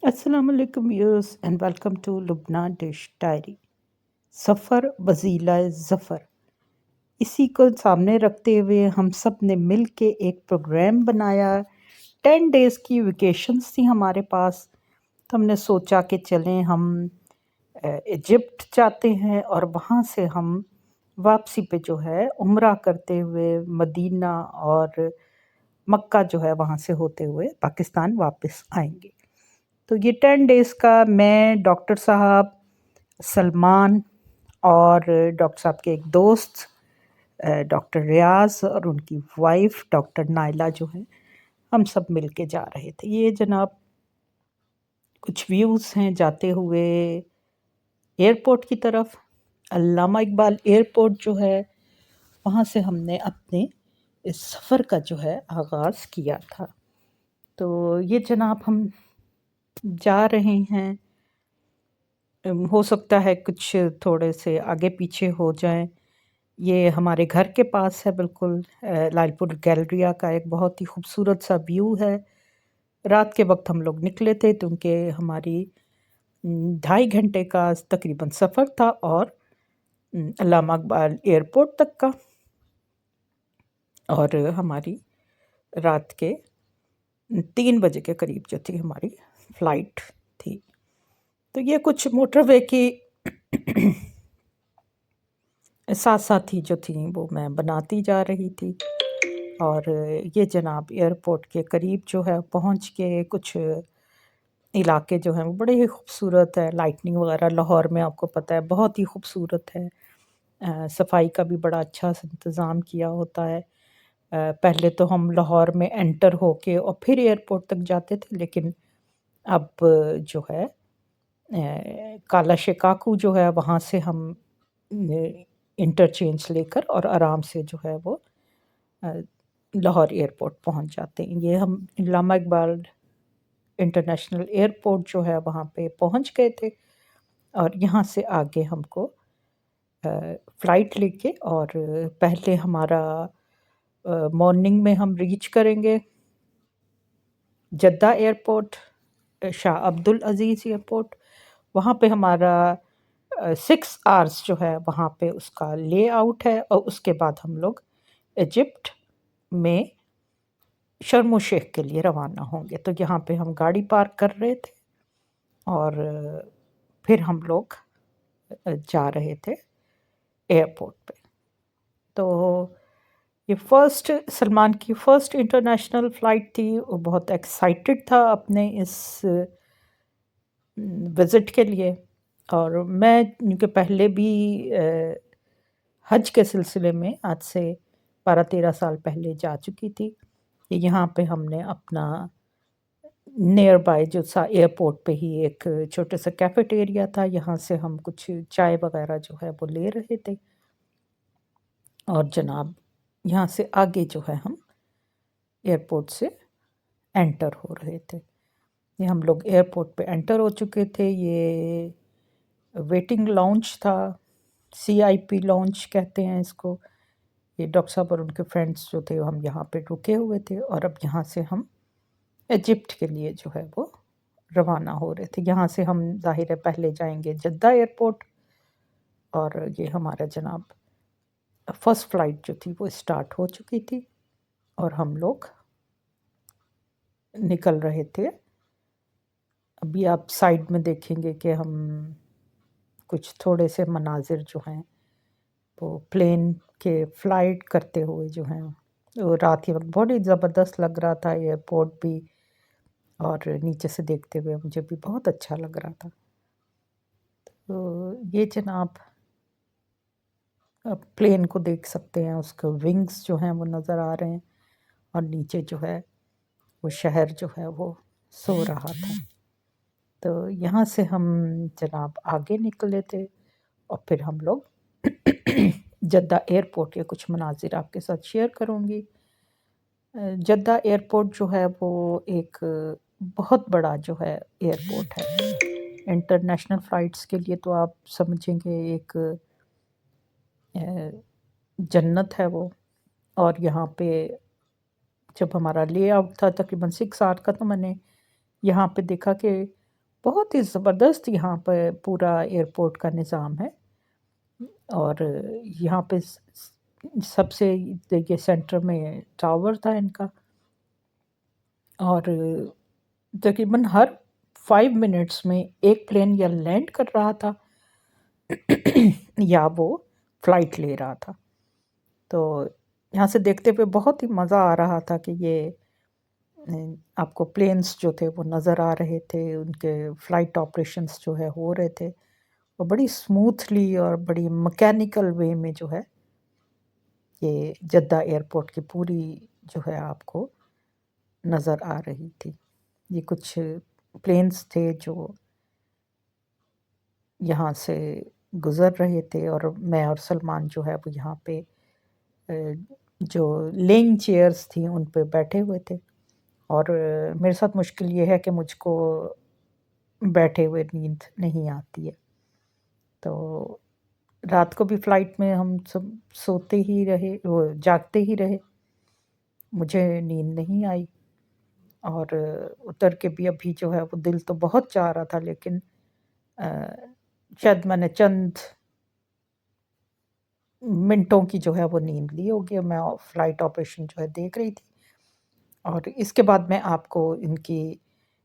Assalamu alaikum viewers and welcome to Lubnan Dish Diary. सफ़र वज़ीला ज़फ़र, इसी को सामने रखते हुए हम सब ने मिल के एक प्रोग्राम बनाया। 10 डेज़ की वेकेशंस थी हमारे पास, तो हमने सोचा कि चलें हम इजिप्ट जाते हैं और वहाँ से हम वापसी पे जो है उम्रा करते हुए मदीना और मक्का जो है वहाँ से होते हुए पाकिस्तान वापस आएंगे। तो ये 10 डेज़ का मैं, डॉक्टर साहब, सलमान और डॉक्टर साहब के एक दोस्त डॉक्टर रियाज़ और उनकी वाइफ़ डॉक्टर नाइला जो हैं, हम सब मिल के जा रहे थे। ये जनाब कुछ व्यूज़ हैं जाते हुए एयरपोर्ट की तरफ। अल्लामा इकबाल एयरपोर्ट जो है, वहाँ से हमने अपने इस सफ़र का जो है आगाज़ किया था। तो ये जनाब हम जा रहे हैं। हो सकता है कुछ थोड़े से आगे पीछे हो जाएँ। ये हमारे घर के पास है बिल्कुल, लालपुर गैलरिया का एक बहुत ही खूबसूरत सा व्यू है। रात के वक़्त हम लोग निकले थे क्योंकि हमारी 2.5 घंटे का तकरीबन सफ़र था और अल्लामा इकबाल एयरपोर्ट तक का, और हमारी रात के 3 बजे के करीब जो थी हमारी फ़्लाइट थी। तो ये कुछ मोटरवे की साथ-साथ ही जो थी वो मैं बनाती जा रही थी। और ये जनाब एयरपोर्ट के करीब जो है पहुंच के कुछ इलाके जो हैं वो बड़े ही खूबसूरत है। लाइटनिंग वगैरह लाहौर में आपको पता है बहुत ही खूबसूरत है। सफाई का भी बड़ा अच्छा इंतज़ाम किया होता है। पहले तो हम लाहौर में एंटर होके और फिर एयरपोर्ट तक जाते थे, लेकिन अब जो है काला शिकाकू जो है वहाँ से हम इंटरचेंज लेकर और आराम से जो है वो लाहौर एयरपोर्ट पहुंच जाते हैं। ये हम अल्लामा इकबाल इंटरनेशनल एयरपोर्ट जो है वहाँ पे पहुंच गए थे और यहाँ से आगे हमको फ़्लाइट लेके, और पहले हमारा मॉर्निंग में हम रीच करेंगे जद्दा एयरपोर्ट, शाह अब्दुल अज़ीज़ एयरपोर्ट। वहाँ पे हमारा 6 आवर्स जो है वहाँ पे उसका लेआउट है, और उसके बाद हम लोग इजिप्ट में शर्म ओ शेख के लिए रवाना होंगे। तो यहाँ पे हम गाड़ी पार्क कर रहे थे और फिर हम लोग जा रहे थे एयरपोर्ट पे। तो ये सलमान की फ़र्स्ट इंटरनेशनल फ़्लाइट थी। वो बहुत एक्साइटेड था अपने इस विज़िट के लिए, और मैं क्योंकि पहले भी हज के सिलसिले में आज से 12-13 साल पहले जा चुकी थी। यहाँ पे हमने अपना नियर बाय जो सा एयरपोर्ट पे ही एक छोटा सा कैफेटेरिया था, यहाँ से हम कुछ चाय वगैरह जो है वो ले रहे थे। और जनाब यहाँ से आगे जो है हम एयरपोर्ट से एंटर हो रहे थे। ये हम लोग एयरपोर्ट पे एंटर हो चुके थे। ये वेटिंग लाउंज था, सीआईपी लाउंज कहते हैं इसको। ये डॉक्टर साहब और उनके फ्रेंड्स जो थे हम यहाँ पे रुके हुए थे, और अब यहाँ से हम इजिप्ट के लिए जो है वो रवाना हो रहे थे। यहाँ से हम ज़ाहिर है पहले जाएंगे जद्दा एयरपोर्ट, और ये हमारा जनाब फ़र्स्ट फ़्लाइट जो थी वो स्टार्ट हो चुकी थी और हम लोग निकल रहे थे। अभी आप साइड में देखेंगे कि हम कुछ थोड़े से मनाजिर जो हैं वो प्लेन के फ़्लाइट करते हुए जो हैं, वो रात के वक्त बहुत ही ज़बरदस्त लग रहा था एयरपोर्ट भी, और नीचे से देखते हुए मुझे भी बहुत अच्छा लग रहा था। तो ये जनाब आप प्लेन को देख सकते हैं, उसके विंग्स जो हैं वो नज़र आ रहे हैं, और नीचे जो है वो शहर जो है वो सो रहा था। तो यहाँ से हम जनाब आगे निकले थे और फिर हम लोग जद्दा एयरपोर्ट के कुछ मनाजिर आपके साथ शेयर करूँगी। जद्दा एयरपोर्ट जो है वो एक बहुत बड़ा जो है एयरपोर्ट है। इंटरनेशनल फ़्लाइट्स के लिए तो आप समझेंगे एक जन्नत है वो। और यहाँ पे जब हमारा लेआउट था तकरीबन 6 आवर का, तो मैंने यहाँ पे देखा कि बहुत ही ज़बरदस्त यहाँ पे पूरा एयरपोर्ट का निज़ाम है। और यहाँ पे सबसे देखिए सेंटर में टावर था इनका, और तकरीबन हर 5 मिनट्स में एक प्लेन या लैंड कर रहा था या वो फ्लाइट ले रहा था। तो यहाँ से देखते हुए बहुत ही मज़ा आ रहा था कि ये आपको प्लेन्स जो थे वो नज़र आ रहे थे, उनके फ़्लाइट ऑपरेशंस जो है हो रहे थे, और बड़ी स्मूथली और बड़ी मैकेनिकल वे में जो है ये जद्दा एयरपोर्ट की पूरी जो है आपको नज़र आ रही थी। ये कुछ प्लेन्स थे जो यहाँ से गुज़र रहे थे, और मैं और सलमान जो है वो यहाँ पे जो लेइंग चेयर्स थी उन पे बैठे हुए थे। और मेरे साथ मुश्किल ये है कि मुझको बैठे हुए नींद नहीं आती है। तो रात को भी फ़्लाइट में हम सब सोते ही रहे, वो जागते ही रहे, मुझे नींद नहीं आई। और उतर के भी अभी जो है वो दिल तो बहुत चाह रहा था, लेकिन शायद मैंने चंद मिनटों की जो है वो नींद ली होगी। मैं फ़्लाइट ऑपरेशन जो है देख रही थी, और इसके बाद मैं आपको इनकी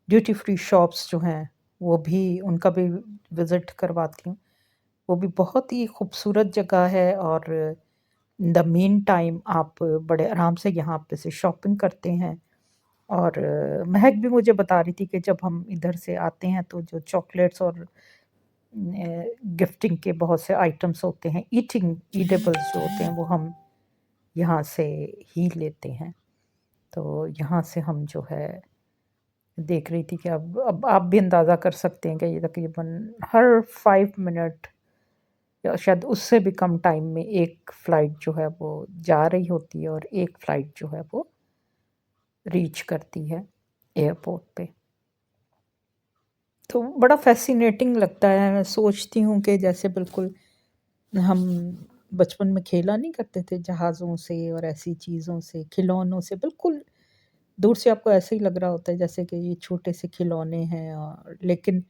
ड्यूटी फ्री शॉप्स जो हैं वो भी, उनका भी विज़िट करवाती हूँ। वो भी बहुत ही खूबसूरत जगह है, और इन द मीन टाइम आप बड़े आराम से यहाँ पे से शॉपिंग करते हैं। और महक भी मुझे बता रही थी कि जब हम इधर से आते हैं तो जो चॉकलेट्स और गिफ्टिंग के बहुत से आइटम्स होते हैं, ईटेबल्स जो होते हैं, वो हम यहाँ से ही लेते हैं। तो यहाँ से हम जो है देख रही थी कि अब आप भी अंदाज़ा कर सकते हैं कि ये तकरीबन हर 5 मिनट या शायद उससे भी कम टाइम में एक फ़्लाइट जो है वो जा रही होती है, और एक फ़्लाइट जो है वो रीच करती है एयरपोर्ट पे। तो बड़ा फ़ैसिनेटिंग लगता है। मैं सोचती हूँ कि जैसे बिल्कुल हम बचपन में खेला नहीं करते थे जहाज़ों से और ऐसी चीज़ों से, खिलौनों से, बिल्कुल दूर से आपको ऐसे ही लग रहा होता है जैसे कि ये छोटे से खिलौने हैं, और लेकिन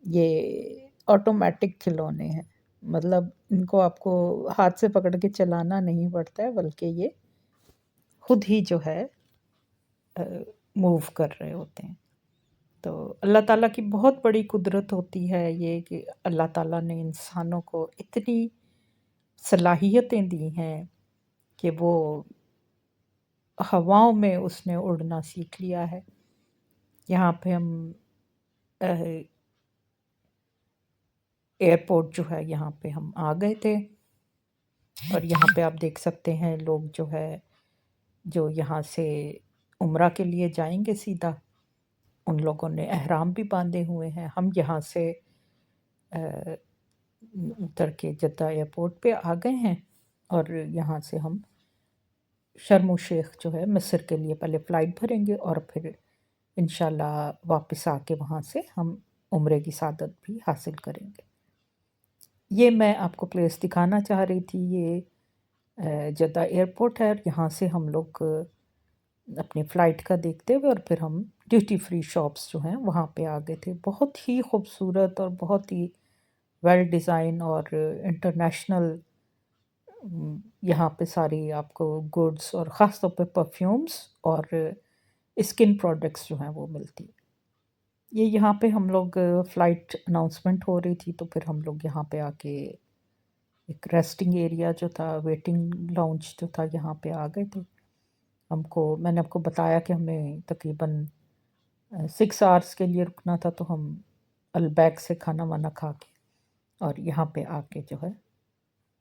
ये ऑटोमेटिक खिलौने हैं। मतलब इनको आपको हाथ से पकड़ के चलाना नहीं पड़ता है, बल्कि ये खुद ही जो है मूव कर रहे होते हैं। तो अल्लाह ताला की बहुत बड़ी कुदरत होती है ये, कि अल्लाह ताला ने इंसानों को इतनी सलाहियतें दी हैं कि वो हवाओं में उसने उड़ना सीख लिया है। यहाँ पे हम एयरपोर्ट जो है यहाँ पे हम आ गए थे, और यहाँ पे आप देख सकते हैं लोग जो है, जो यहाँ से उम्रा के लिए जाएंगे सीधा, उन लोगों ने एहराम भी बांधे हुए हैं। हम यहाँ से उतर के जद्दा एयरपोर्ट पे आ गए हैं, और यहाँ से हम शर्म शेख जो है मिस्र के लिए पहले फ़्लाइट भरेंगे, और फिर इंशाल्लाह वापस आके वहाँ से हम उम्रे की सादत भी हासिल करेंगे। ये मैं आपको प्लेस दिखाना चाह रही थी। ये जद्दा एयरपोर्ट है, और यहाँ से हम लोग अपनी फ़्लाइट का देखते हुए, और फिर हम ड्यूटी फ्री शॉप्स जो हैं वहाँ पे आ गए थे। बहुत ही खूबसूरत और बहुत ही वेल डिज़ाइन और इंटरनेशनल यहाँ पे सारी आपको गुड्स, और ख़ास तौर पे परफ्यूम्स और स्किन प्रोडक्ट्स जो हैं वो मिलती हैं। ये यहाँ पे हम लोग फ़्लाइट अनाउंसमेंट हो रही थी, तो फिर हम लोग यहाँ पे आके एक रेस्टिंग एरिया जो था, वेटिंग लाउंज जो था, यहाँ पे आ गए थे। मैंने आपको बताया कि हमें तकरीबन 6 आवर्स के लिए रुकना था, तो हम अलबैक से खाना वाना खा के और यहाँ पे आके जो है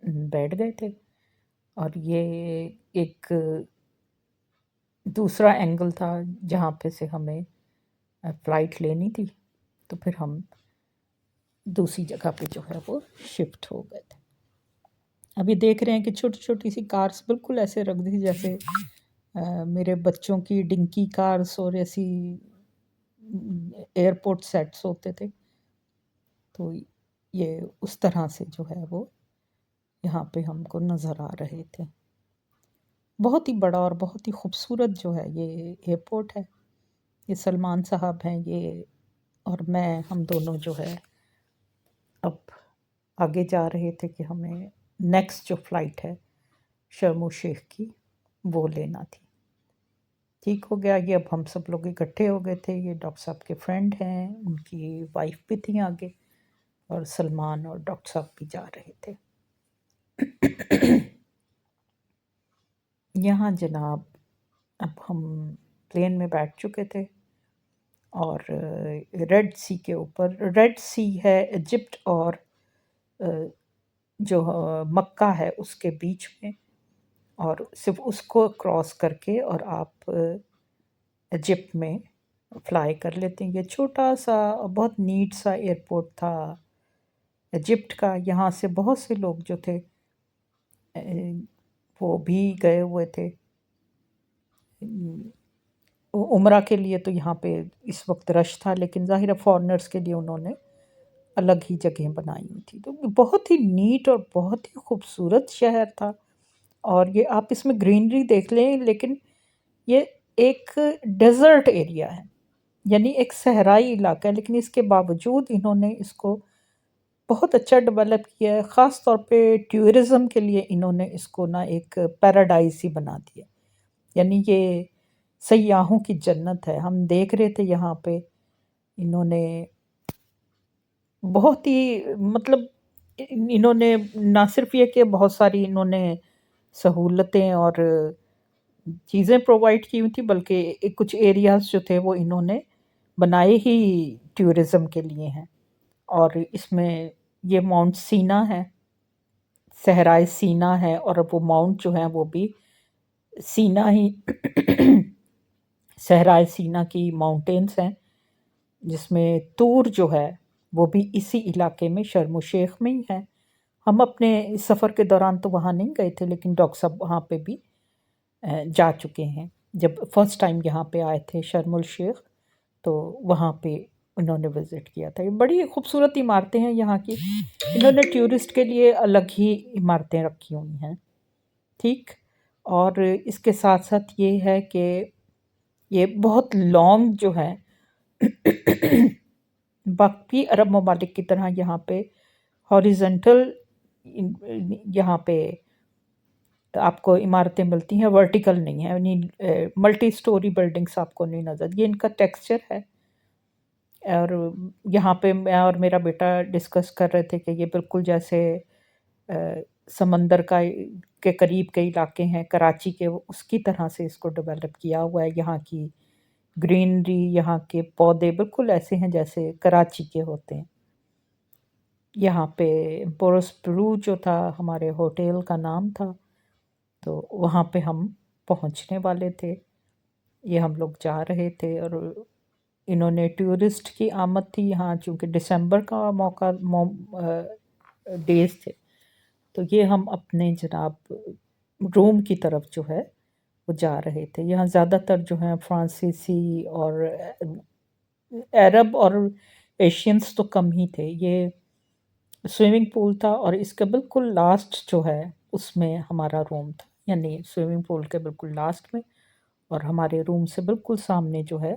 बैठ गए थे। और ये एक दूसरा एंगल था जहाँ पे से हमें फ़्लाइट लेनी थी, तो फिर हम दूसरी जगह पे जो है वो शिफ्ट हो गए थे। अभी देख रहे हैं कि छोटी-छोटी सी कार्स बिल्कुल ऐसे रख दी जैसे मेरे बच्चों की डिंकी कार्स और ऐसी एयरपोर्ट सेट्स होते थे। तो ये उस तरह से जो है वो यहाँ पे हमको नज़र आ रहे थे। बहुत ही बड़ा और बहुत ही खूबसूरत जो है ये एयरपोर्ट है। ये सलमान साहब हैं, ये اور ہم دونوں جو ہے اب آگے جا رہے تھے کہ ہمیں نیکسٹ جو فلائٹ ہے شرم الشیخ کی وہ لینا تھی۔ ٹھیک ہو گیا، یہ اب ہم سب لوگ اکٹھے ہو گئے تھے، یہ ڈاکٹر صاحب کے فرینڈ ہیں، ان کی وائف بھی تھیں آگے، اور سلمان اور ڈاکٹر صاحب بھی جا رہے تھے۔ یہاں جناب اب ہم پلین میں بیٹھ چکے تھے، اور ریڈ سی کے اوپر، ریڈ سی ہے ایجپٹ اور جو مکہ ہے اس کے بیچ میں، اور صرف اس کو کراس کر کے اور آپ ایجپٹ میں فلائی کر لیتے ہیں۔ یہ چھوٹا سا بہت نیٹ سا ایئرپورٹ تھا ایجپٹ کا۔ یہاں سے بہت سے لوگ جو تھے وہ بھی گئے ہوئے تھے عمرہ کے لیے، تو یہاں پہ اس وقت رش تھا، لیکن ظاہر فارنرز کے لیے انہوں نے الگ ہی جگہیں بنائی ہوئی تھی۔ تو بہت ہی نیٹ اور بہت ہی خوبصورت شہر تھا، اور یہ آپ اس میں گرینری دیکھ لیں، لیکن یہ ایک ڈیزرٹ ایریا ہے، یعنی ایک صحرائی علاقہ ہے، لیکن اس کے باوجود انہوں نے اس کو بہت اچھا ڈیولپ کیا ہے۔ خاص طور پہ ٹورزم کے لیے انہوں نے اس کو نا ایک پیراڈائز ہی بنا دیا، یعنی یہ سیاحوں کی جنت ہے۔ ہم دیکھ رہے تھے یہاں پہ انہوں نے بہت ہی مطلب انہوں نے نہ صرف یہ کہ بہت ساری انہوں نے سہولتیں اور چیزیں پرووائڈ کی ہوئی تھی، بلکہ کچھ ایریاز جو تھے وہ انہوں نے بنائے ہی ٹورزم کے لیے ہیں۔ اور اس میں یہ ماؤنٹ سینا ہے، صحرائے سینا ہے، اور وہ ماؤنٹ جو ہیں وہ بھی سینا ہی صحرائے سینا کی ماؤنٹینس ہیں، جس میں طور جو ہے وہ بھی اسی علاقے میں شرم الشیخ میں ہی ہے۔ ہم اپنے سفر کے دوران تو وہاں نہیں گئے تھے، لیکن ڈاکٹر صاحب وہاں پہ بھی جا چکے ہیں۔ جب فرسٹ ٹائم یہاں پہ آئے تھے شرم الشیخ، تو وہاں پہ انہوں نے وزٹ کیا تھا۔ یہ بڑی خوبصورت عمارتیں ہیں یہاں کی، انہوں نے ٹورسٹ کے لیے الگ ہی عمارتیں رکھی ہوئی ہیں، ٹھیک۔ اور اس کے ساتھ ساتھ یہ ہے کہ یہ بہت لانگ جو ہے باقی عرب ممالک کی طرح یہاں پہ ہاریزنٹل یہاں پہ آپ کو عمارتیں ملتی ہیں، ورٹیکل نہیں ہیں، یعنی ملٹی سٹوری بلڈنگس آپ کو نہیں نظر۔ یہ ان کا ٹیکسچر ہے۔ اور یہاں پہ میں اور میرا بیٹا ڈسکس کر رہے تھے کہ یہ بالکل جیسے سمندر کے قریب کے علاقے ہیں کراچی کے، اس کی طرح سے اس کو ڈیولپ کیا ہوا ہے۔ یہاں کی گرینری، یہاں کے پودے بالکل ایسے ہیں جیسے کراچی کے ہوتے ہیں۔ یہاں پہ پورس بلو جو تھا ہمارے ہوٹل کا نام تھا، تو وہاں پہ ہم پہنچنے والے تھے۔ یہ ہم لوگ جا رہے تھے، اور انہوں نے ٹورسٹ کی آمد تھی یہاں، چونکہ دسمبر کا موقع ڈیز تھے، تو یہ ہم اپنے جناب روم کی طرف جو ہے وہ جا رہے تھے۔ یہاں زیادہ تر جو ہیں فرانسیسی اور عرب اور ایشینس تو کم ہی تھے۔ یہ سوئمنگ پول تھا، اور اس کے بالکل لاسٹ جو ہے اس میں ہمارا روم تھا، یعنی سوئمنگ پول کے بالکل لاسٹ میں، اور ہمارے روم سے بالکل سامنے جو ہے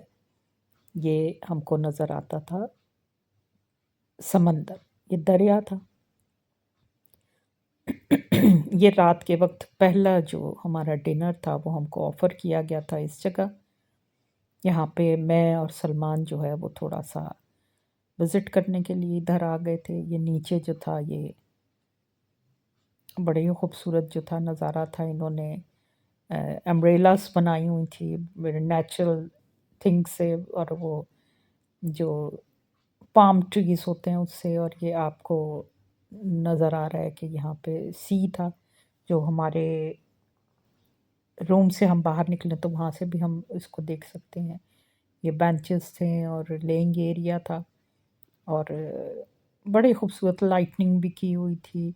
یہ ہم کو نظر آتا تھا سمندر، یہ دریا تھا۔ یہ رات کے وقت پہلا جو ہمارا ڈنر تھا وہ ہم کو آفر کیا گیا تھا اس جگہ۔ یہاں پہ میں اور سلمان جو ہے وہ تھوڑا سا وزٹ کرنے کے لیے ادھر آ گئے تھے۔ یہ نیچے جو تھا یہ بڑے ہی خوبصورت جو تھا نظارہ تھا، انہوں نے امبریلاس بنائی ہوئی تھی نیچرل تھنگ سے، اور وہ جو پام ٹریز ہوتے ہیں اس سے، اور یہ آپ کو نظر آ رہا ہے کہ یہاں پہ سی تھا، جو ہمارے روم سے ہم باہر نکلے تو وہاں سے بھی ہم اس کو دیکھ سکتے ہیں۔ یہ بینچز تھے اور لینگ ایریا تھا، اور بڑے خوبصورت لائٹننگ بھی کی ہوئی تھی،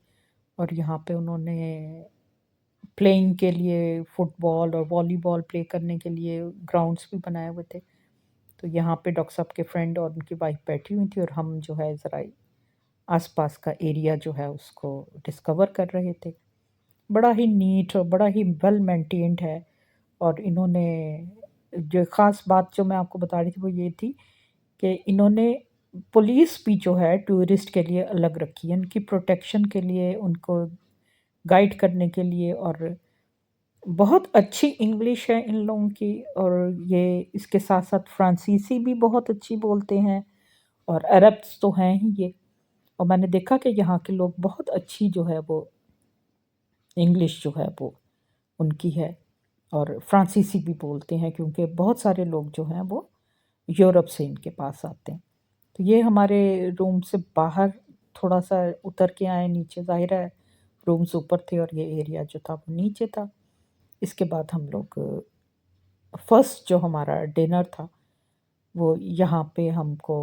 اور یہاں پہ انہوں نے پلینگ کے لیے فٹ بال اور والی بال پلے کرنے کے لیے گراؤنڈس بھی بنائے ہوئے تھے۔ تو یہاں پہ ڈاکٹر صاحب کے فرینڈ اور ان کی وائف بیٹھی ہوئی تھی، اور ہم جو ہے ذرا آس پاس کا ایریا جو ہے اس کو ڈسکور کر رہے تھے۔ بڑا ہی نیٹ اور بڑا ہی ویل مینٹینڈ ہے، اور انہوں نے جو خاص بات جو میں آپ کو بتا رہی تھی وہ یہ تھی کہ انہوں نے پولیس بھی جو ہے ٹورسٹ کے لیے الگ رکھی ہے، ان کی پروٹیکشن کے لیے، ان کو گائیڈ کرنے کے لیے، اور بہت اچھی انگلش ہے ان لوگوں کی، اور یہ اس کے ساتھ ساتھ فرانسیسی بھی بہت اچھی بولتے ہیں، اور عربس تو ہیں ہی یہ، اور میں نے دیکھا کہ یہاں کے لوگ بہت اچھی جو ہے وہ انگلش جو ہے وہ ان کی ہے، اور فرانسیسی بھی بولتے ہیں کیونکہ بہت سارے لوگ جو ہیں وہ یورپ سے ان کے پاس آتے ہیں۔ تو یہ ہمارے روم سے باہر تھوڑا سا اتر کے آئے نیچے، ظاہر ہے رومز اوپر تھے اور یہ ایریا جو تھا وہ نیچے تھا۔ اس کے بعد ہم لوگ فرسٹ جو ہمارا ڈنر تھا وہ یہاں پہ ہم کو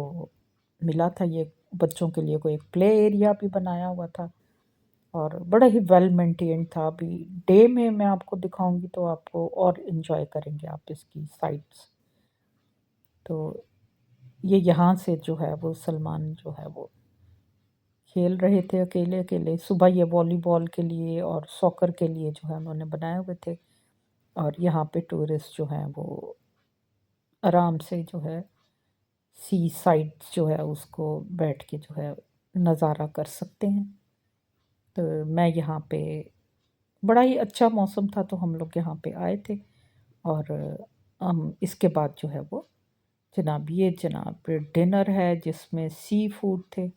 ملا تھا، یہ بچوں کے لیے کوئی ایک پلے ایریا بھی بنایا ہوا تھا، اور بڑا ہی ویل مینٹین تھا۔ ابھی ڈے میں آپ کو دکھاؤں گی تو آپ کو اور انجوائے کریں گے آپ اس کی سائٹس۔ تو یہ یہاں سے جو ہے وہ سلمان جو ہے وہ کھیل رہے تھے اکیلے اکیلے، صبح یہ والی بال کے لیے اور سوکر کے لیے جو ہے انہوں نے بنائے ہوئے تھے، اور یہاں پہ ٹورسٹ جو ہیں وہ آرام سے جو ہے سی سائڈ جو ہے اس کو بیٹھ کے جو ہے نظارہ کر سکتے ہیں۔ تو میں یہاں پہ بڑا ہی اچھا موسم تھا تو ہم لوگ یہاں پہ آئے تھے، اور ہم اس کے بعد جو ہے وہ جناب ڈنر ہے جس میں سی فوڈ تھے،